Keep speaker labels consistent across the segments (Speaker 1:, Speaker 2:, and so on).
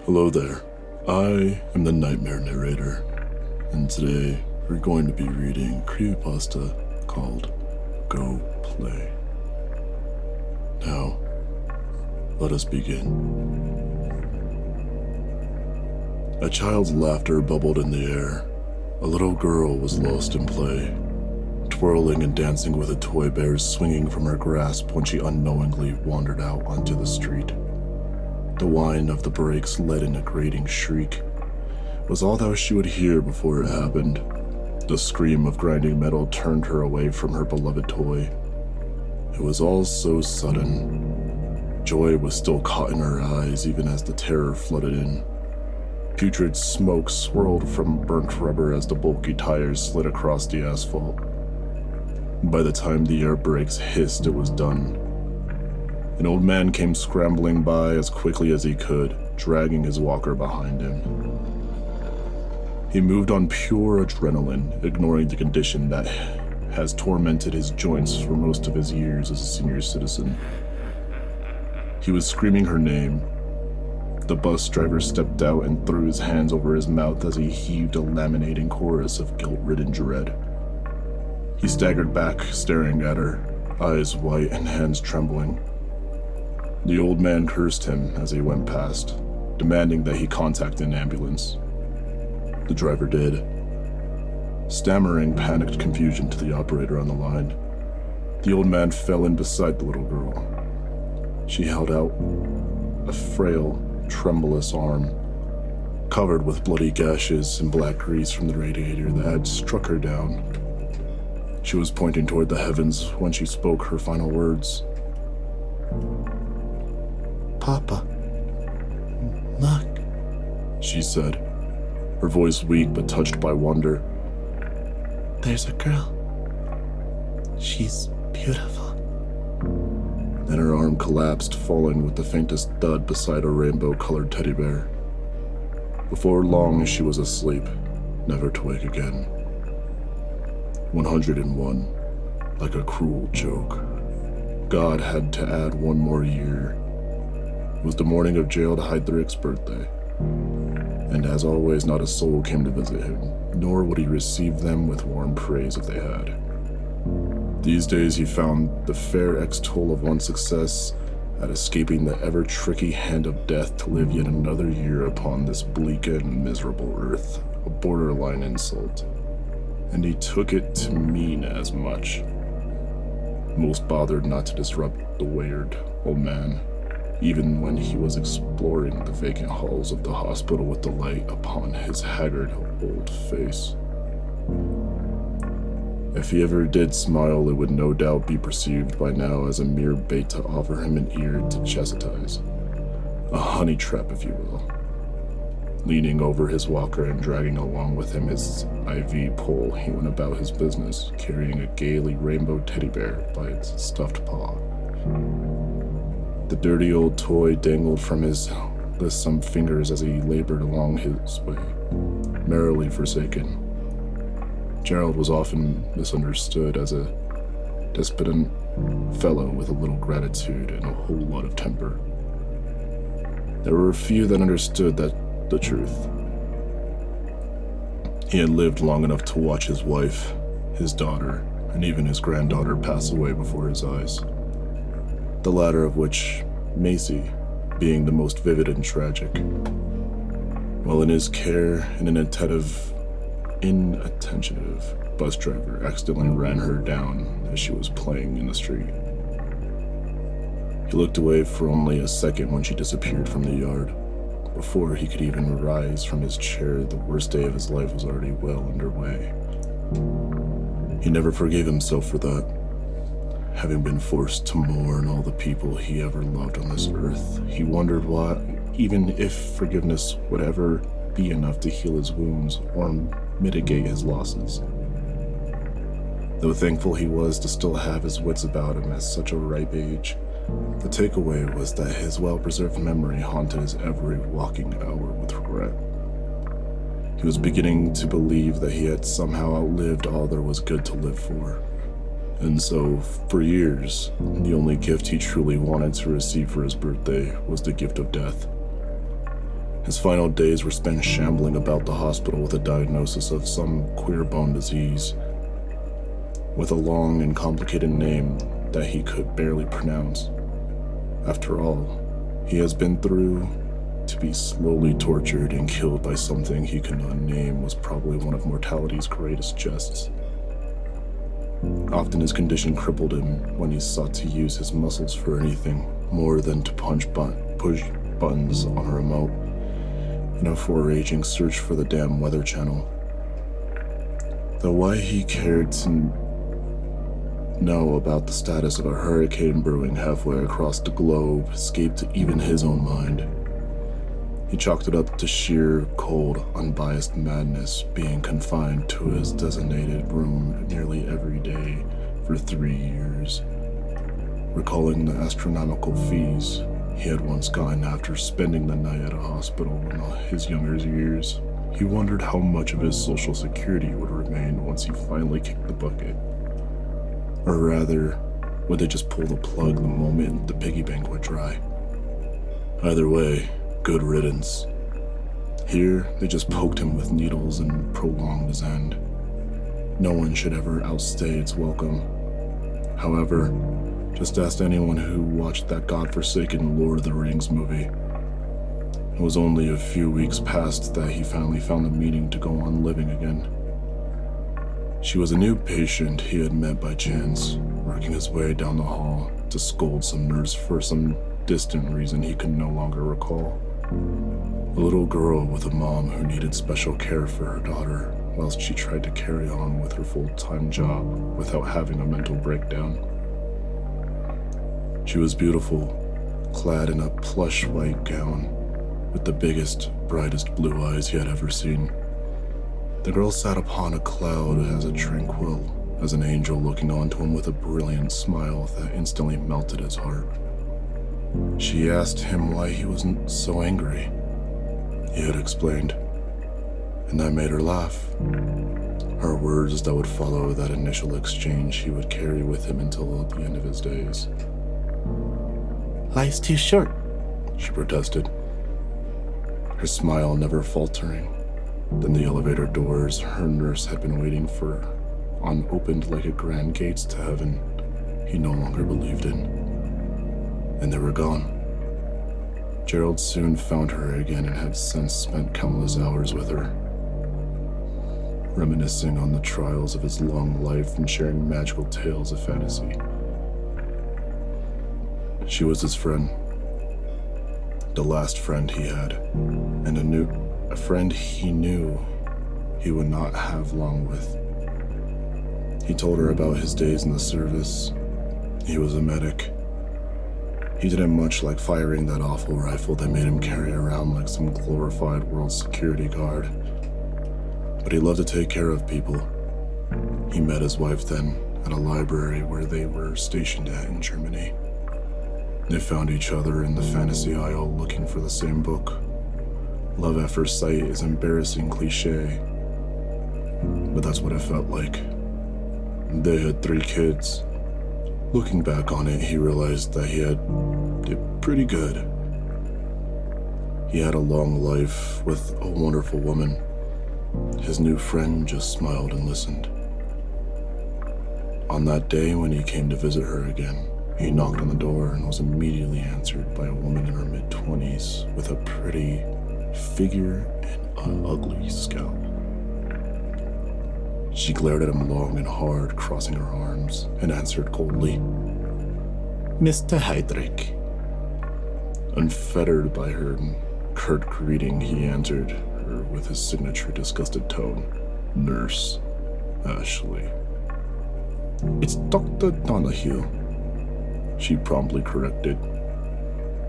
Speaker 1: Hello there. I am the Nightmare Narrator, and today we're going to be reading Creepypasta called Go Play. Now, let us begin. A child's laughter bubbled in the air. A little girl was lost in play, twirling and dancing with a toy bear swinging from her grasp when she unknowingly wandered out onto the street. The whine of the brakes led in a grating shriek was all that she would hear before it happened. The scream of grinding metal turned her away from her beloved toy. It was all so sudden. Joy was still caught in her eyes even as the terror flooded in. Putrid smoke swirled from burnt rubber as the bulky tires slid across the asphalt. By the time the air brakes hissed, it was done. An old man came scrambling by as quickly as he could, dragging his walker behind him. He moved on pure adrenaline, ignoring the condition that has tormented his joints for most of his years as a senior citizen. He was screaming her name. The bus driver stepped out and threw his hands over his mouth as he heaved a laminating chorus of guilt-ridden dread. He staggered back, staring at her, eyes white and hands trembling. The old man cursed him as he went past, demanding that he contact an ambulance. The driver did, stammering panicked confusion to the operator on the line. The old man fell in beside the little girl. She held out a frail, tremulous arm, covered with bloody gashes and black grease from the radiator that had struck her down. She was pointing toward the heavens when she spoke her final words.
Speaker 2: Papa, look,
Speaker 1: she said, her voice weak but touched by wonder.
Speaker 2: There's a girl. She's beautiful.
Speaker 1: Then her arm collapsed, falling with the faintest thud beside a rainbow-colored teddy bear. Before long, she was asleep, never to wake again. 101, like a cruel joke. God had to add one more year. It was the morning of Gerald Heydrich's birthday, and as always, not a soul came to visit him, nor would he receive them with warm praise if they had. These days he found the fair ex-toll of one's success at escaping the ever-tricky hand of death to live yet another year upon this bleak and miserable earth, a borderline insult. And he took it to mean as much. Most bothered not to disrupt the weird old man, even when he was exploring the vacant halls of the hospital with delight upon his haggard old face. If he ever did smile, it would no doubt be perceived by now as a mere bait to offer him an ear to chastise. A honey trap, if you will. Leaning over his walker and dragging along with him his IV pole, he went about his business, carrying a gaily rainbow teddy bear by its stuffed paw. The dirty old toy dangled from his lissome fingers as he labored along his way, merrily forsaken. Gerald was often misunderstood as a despondent fellow with a little gratitude and a whole lot of temper. There were a few that understood the truth. He had lived long enough to watch his wife, his daughter, and even his granddaughter pass away before his eyes. The latter of which, Macy, being the most vivid and tragic. While in his care, an inattentive bus driver accidentally ran her down as she was playing in the street. He looked away for only a second when she disappeared from the yard. Before he could even rise from his chair, the worst day of his life was already well underway. He never forgave himself for that. Having been forced to mourn all the people he ever loved on this earth, he wondered why, even if forgiveness would ever be enough to heal his wounds or mitigate his losses. Though thankful he was to still have his wits about him at such a ripe age, the takeaway was that his well-preserved memory haunted his every walking hour with regret. He was beginning to believe that he had somehow outlived all there was good to live for. And so, for years, the only gift he truly wanted to receive for his birthday was the gift of death. His final days were spent shambling about the hospital with a diagnosis of some queer bone disease, with a long and complicated name that he could barely pronounce. After all, he has been through. To be slowly tortured and killed by something he could not name was probably one of mortality's greatest jests. Often his condition crippled him when he sought to use his muscles for anything more than to push buttons on a remote in a foraging search for the damn Weather Channel. Though why he cared to know about the status of a hurricane brewing halfway across the globe escaped even his own mind. He chalked it up to sheer, cold, unbiased madness, being confined to his designated room nearly every day for 3 years. Recalling the astronomical fees he had once gotten after spending the night at a hospital in his younger years, he wondered how much of his social security would remain once he finally kicked the bucket. Or rather, would they just pull the plug the moment the piggy bank went dry? Either way, good riddance. Here, they just poked him with needles and prolonged his end. No one should ever outstay its welcome. However, just ask anyone who watched that godforsaken Lord of the Rings movie. It was only a few weeks past that he finally found the meaning to go on living again. She was a new patient he had met by chance, working his way down the hall to scold some nurse for some distant reason he could no longer recall. A little girl with a mom who needed special care for her daughter whilst she tried to carry on with her full-time job without having a mental breakdown. She was beautiful, clad in a plush white gown, with the biggest, brightest blue eyes he had ever seen. The girl sat upon a cloud as tranquil as an angel, looking onto him with a brilliant smile that instantly melted his heart. She asked him why he wasn't so angry. He had explained, and that made her laugh. Her words that would follow that initial exchange he would carry with him until the end of his days.
Speaker 2: Life's too short,
Speaker 1: She protested, her smile never faltering. Then the elevator doors her nurse had been waiting for unopened like a grand gates to heaven he no longer believed in. And they were gone. Gerald soon found her again and had since spent countless hours with her, reminiscing on the trials of his long life and sharing magical tales of fantasy. She was his friend, the last friend he had, and a friend he knew he would not have long with. He told her about his days in the service. He was a medic. He didn't much like firing that awful rifle they made him carry around like some glorified world security guard. But he loved to take care of people. He met his wife then at a library where they were stationed at in Germany. They found each other in the fantasy aisle looking for the same book. Love at first sight is embarrassing cliche, but that's what it felt like. They had 3 kids. Looking back on it, he realized that he had did pretty good. He had a long life with a wonderful woman. His new friend just smiled and listened. On that day when he came to visit her again, he knocked on the door and was immediately answered by a woman in her mid-20s with a pretty figure and an ugly scowl. She glared at him long and hard, crossing her arms, and answered coldly,
Speaker 2: Mr. Heydrich.
Speaker 1: Unfettered by her curt greeting, he answered her with his signature disgusted tone, Nurse Ashley. It's Dr. Donahue, she promptly corrected.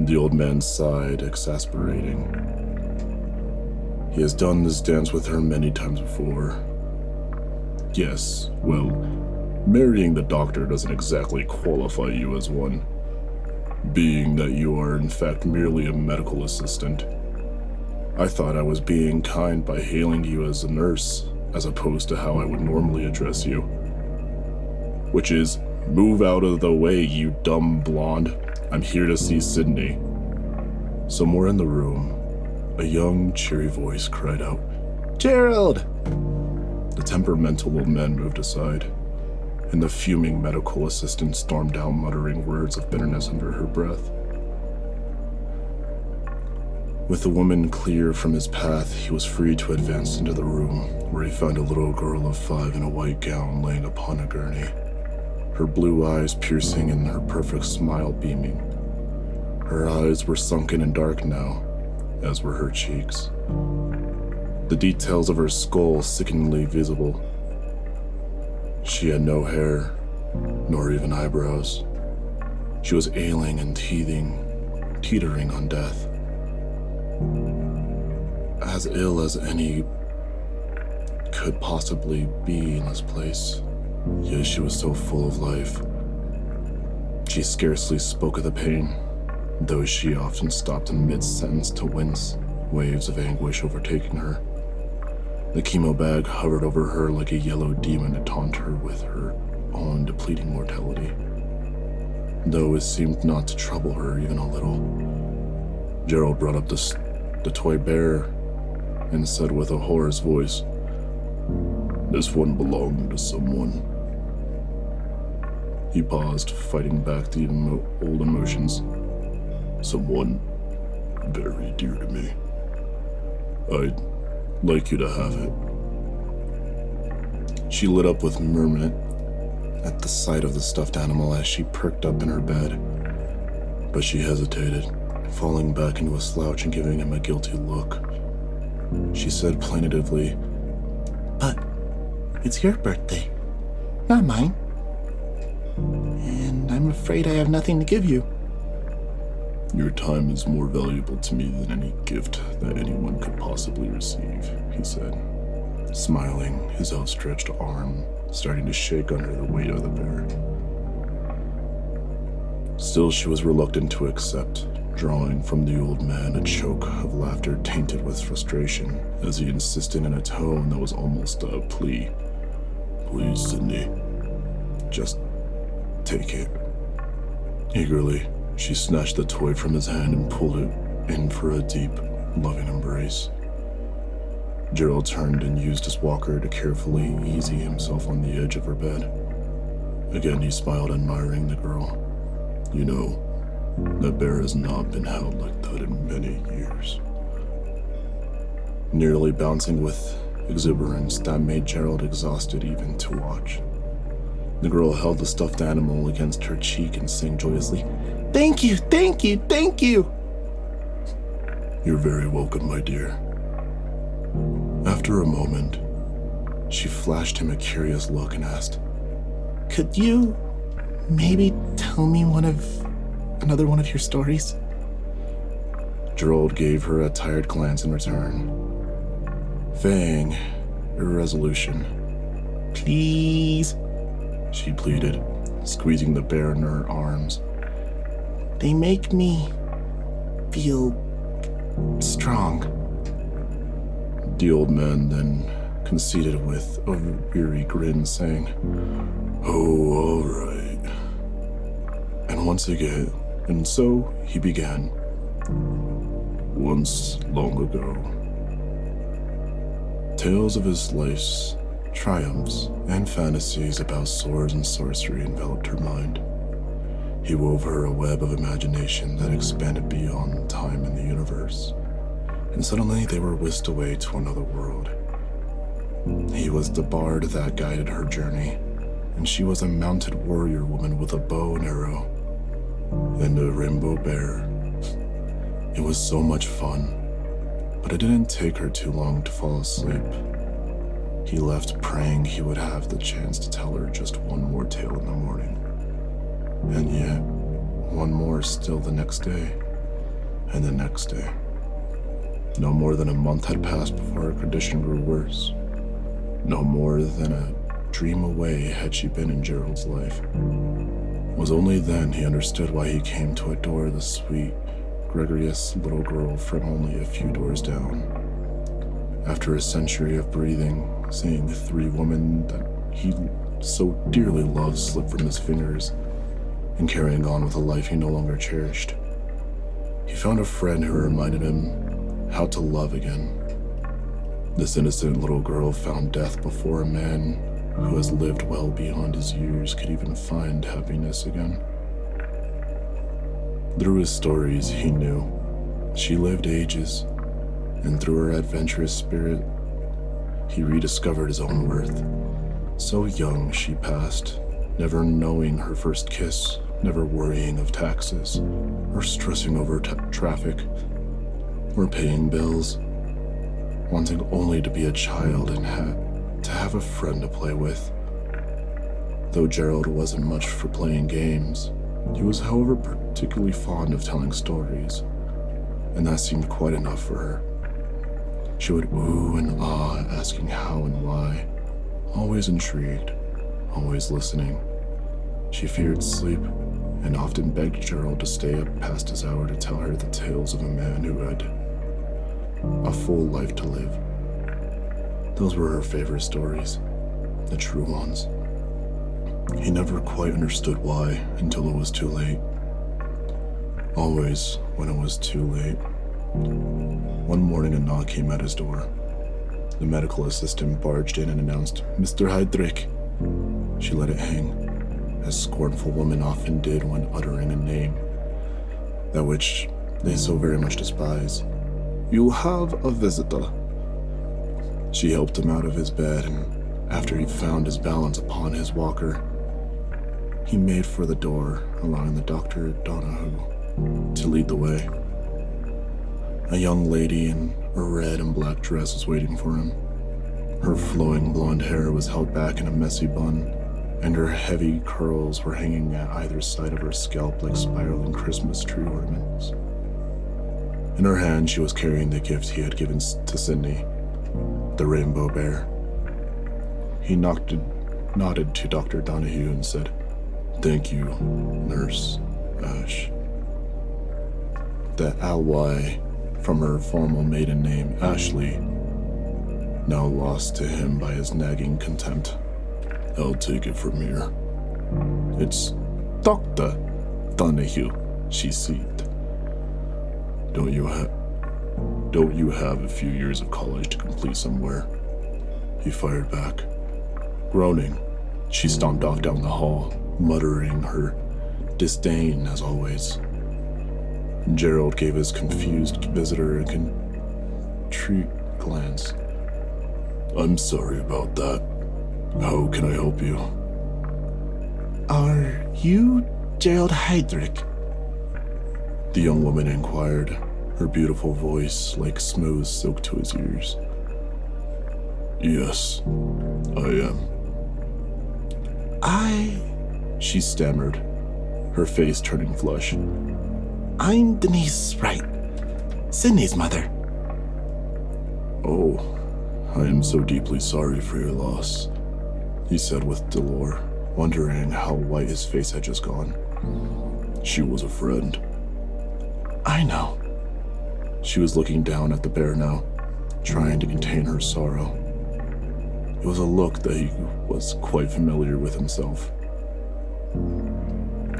Speaker 1: The old man sighed, exasperating. He has done this dance with her many times before. Yes, well, marrying the doctor doesn't exactly qualify you as one, being that you are in fact merely a medical assistant. I thought I was being kind by hailing you as a nurse, as opposed to how I would normally address you. Which is, move out of the way, you dumb blonde. I'm here to see Sydney. Somewhere in the room, A young, cheery voice cried out,
Speaker 2: Gerald!
Speaker 1: The temperamental old man moved aside, and the fuming medical assistant stormed out muttering words of bitterness under her breath. With the woman clear from his path, he was free to advance into the room, where he found a little girl of 5 in a white gown laying upon a gurney, her blue eyes piercing and her perfect smile beaming. Her eyes were sunken and dark now, as were her cheeks. The details of her skull sickeningly visible. She had no hair, nor even eyebrows. She was ailing and teetering on death. As ill as any could possibly be in this place, yet she was so full of life. She scarcely spoke of the pain, though she often stopped in mid-sentence to wince, waves of anguish overtaking her. The chemo bag hovered over her like a yellow demon to taunt her with her own depleting mortality, though it seemed not to trouble her even a little. Gerald brought up the toy bear and said with a hoarse voice, "This one belonged to someone." He paused, fighting back the old emotions. "Someone very dear to me. I'd like you to have it." She lit up with merriment at the sight of the stuffed animal as she perked up in her bed, but she hesitated, falling back into a slouch and giving him a guilty look. She said plaintively,
Speaker 2: But it's your birthday, not mine. And I'm afraid I have nothing to give you.
Speaker 1: "Your time is more valuable to me than any gift that anyone could possibly receive," he said, smiling, his outstretched arm starting to shake under the weight of the bear. Still, she was reluctant to accept, drawing from the old man a choke of laughter tainted with frustration as he insisted in a tone that was almost a plea. "Please, Sydney, just take it." Eagerly, she snatched the toy from his hand and pulled it in for a deep, loving embrace. Gerald turned and used his walker to carefully easy himself on the edge of her bed. Again, he smiled, admiring the girl. "You know, that bear has not been held like that in many years." Nearly bouncing with exuberance that made Gerald exhausted even to watch. The girl held the stuffed animal against her cheek and sang joyously, "Thank you, thank you, thank you!" "You're very welcome, my dear." After a moment, she flashed him a curious look and asked,
Speaker 2: Could you maybe tell me another one of your stories?
Speaker 1: Gerald gave her a tired glance in return, feigning irresolution.
Speaker 2: Please,
Speaker 1: she pleaded, squeezing the bear in her arms.
Speaker 2: They make me feel strong.
Speaker 1: The old man then conceded with a weary grin, saying, "Oh, all right." And so he began. Once long ago, tales of his life's triumphs and fantasies about swords and sorcery enveloped her mind. He wove her a web of imagination that expanded beyond time and the universe, and suddenly they were whisked away to another world. He was the bard that guided her journey, and she was a mounted warrior woman with a bow and arrow, and a rainbow bear. It was so much fun, but it didn't take her too long to fall asleep. He left praying he would have the chance to tell her just one more tale in the morning. And yet, one more still the next day, and the next day. No more than a month had passed before her condition grew worse. No more than a dream away had she been in Gerald's life. It was only then he understood why he came to adore the sweet, gregarious little girl from only a few doors down. After a century of breathing, seeing 3 women that he so dearly loved slip from his fingers, and carrying on with a life he no longer cherished, he found a friend who reminded him how to love again. This innocent little girl found death before a man who has lived well beyond his years could even find happiness again. Through his stories, he knew she lived ages, and through her adventurous spirit, he rediscovered his own worth. So young she passed, never knowing her first kiss, never worrying of taxes, or stressing over traffic, or paying bills, wanting only to be a child and to have a friend to play with. Though Gerald wasn't much for playing games, he was, however, particularly fond of telling stories, and that seemed quite enough for her. She would ooh and ah, asking how and why, always intrigued, always listening. She feared sleep, and often begged Gerald to stay up past his hour to tell her the tales of a man who had a full life to live. Those were her favorite stories, the true ones. He never quite understood why until it was too late. Always when it was too late. One morning a knock came at his door. The medical assistant barged in and announced, "Mr. Heydrich." She let it hang, as scornful women often did when uttering a name, that which they so very much despise. "You have a visitor." She helped him out of his bed, and after he found his balance upon his walker, he made for the door, allowing the Dr. Donahue to lead the way. A young lady in a red and black dress was waiting for him. Her flowing blonde hair was held back in a messy bun, and her heavy curls were hanging at either side of her scalp like spiraling Christmas tree ornaments. In her hand, she was carrying the gift he had given to Sydney, the rainbow bear. He nodded to Dr. Donahue and said, "Thank you, Nurse Ash." The Ly from her formal maiden name, Ashley, now lost to him by his nagging contempt. "I'll take it from here." "It's Dr. Donahue," she seethed. Don't you have a few years of college to complete somewhere?" He fired back. Groaning, she stomped off down the hall, muttering her disdain as always. Gerald gave his confused visitor a contrite glance. "I'm sorry about that. How can I help you?"
Speaker 2: "Are you Gerald Heydrich?"
Speaker 1: the young woman inquired, her beautiful voice like smooth silk to his ears. "Yes, I am."
Speaker 2: She stammered, her face turning flush. "I'm Denise Wright, Sydney's mother."
Speaker 1: "Oh, I am so deeply sorry for your loss," he said with dolor, wondering how white his face had just gone. "She was a friend."
Speaker 2: "I know."
Speaker 1: She was looking down at the bear now, trying to contain her sorrow. It was a look that he was quite familiar with himself.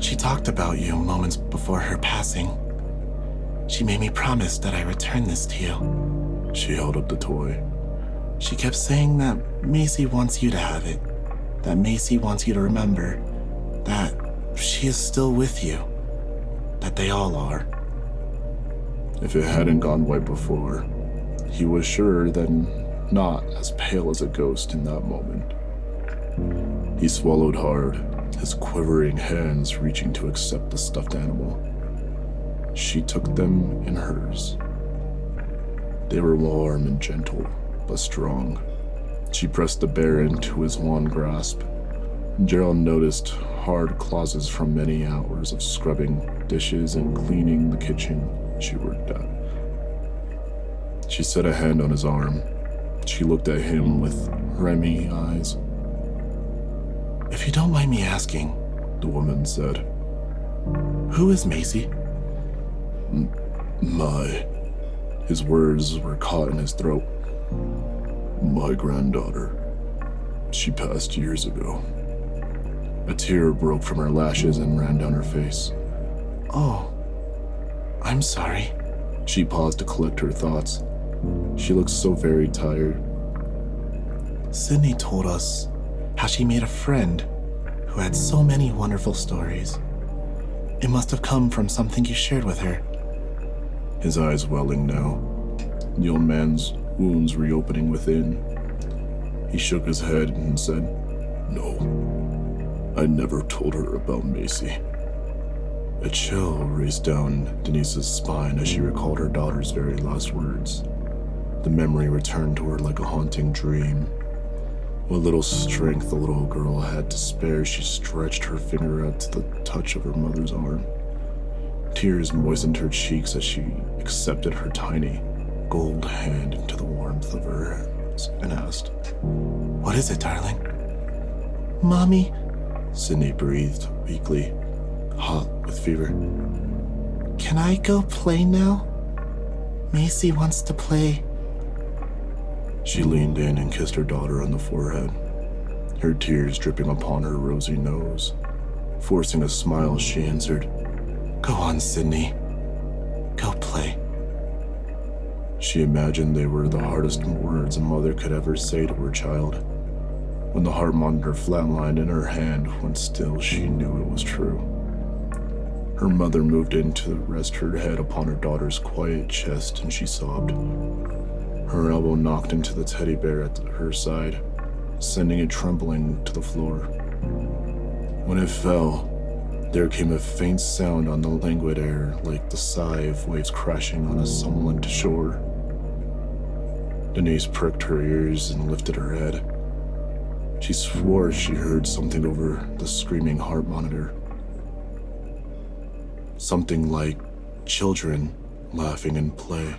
Speaker 2: "She talked about you moments before her passing. She made me promise that I return this to you."
Speaker 1: She held up the toy.
Speaker 2: "She kept saying that Macy wants you to have it, that Macy wants you to remember, that she is still with you, that they all are."
Speaker 1: If it hadn't gone white before, he was sure that not as pale as a ghost in that moment. He swallowed hard, his quivering hands reaching to accept the stuffed animal. She took them in hers. They were warm and gentle, but strong. She pressed the bear into his wan grasp. Gerald noticed hard clauses from many hours of scrubbing dishes and cleaning the kitchen she worked at. She set a hand on his arm. She looked at him with remy eyes.
Speaker 2: "If you don't mind me asking,"
Speaker 1: the woman said.
Speaker 2: "Who is Macy?"
Speaker 1: My... His words were caught in his throat. "My granddaughter. She passed years ago." A tear broke from her lashes and ran down her face.
Speaker 2: "Oh, I'm sorry."
Speaker 1: She paused to collect her thoughts. She looked so very tired.
Speaker 2: Sydney told us how she made a friend who had so many wonderful stories. It must have come from something you shared with her.
Speaker 1: His eyes welling now, the old man's wounds reopening within. He shook his head and said, "No, I never told her about Macy." A chill raced down Denise's spine as she recalled her daughter's very last words. The memory returned to her like a haunting dream. What little strength the little girl had to spare, she stretched her finger out to the touch of her mother's arm. Tears moistened her cheeks as she accepted her tiny, gold hand into the warmth of her hands and asked,
Speaker 2: "What is it, darling?" "Mommy,"
Speaker 1: Sydney breathed weakly, hot with fever.
Speaker 2: "Can I go play now? Macy wants to play."
Speaker 1: She leaned in and kissed her daughter on the forehead, her tears dripping upon her rosy nose. Forcing a smile, she answered,
Speaker 2: "Go on, Sydney. Go play."
Speaker 1: She imagined they were the hardest words a mother could ever say to her child. When the heart monitor flatlined in her hand when still she knew it was true. Her mother moved in to rest her head upon her daughter's quiet chest, and she sobbed. Her elbow knocked into the teddy bear at her side, sending it trembling to the floor. When it fell, there came a faint sound on the languid air, like the sigh of waves crashing on a somnolent shore. Denise pricked her ears and lifted her head. She swore she heard something over the screaming heart monitor. Something like children laughing in play.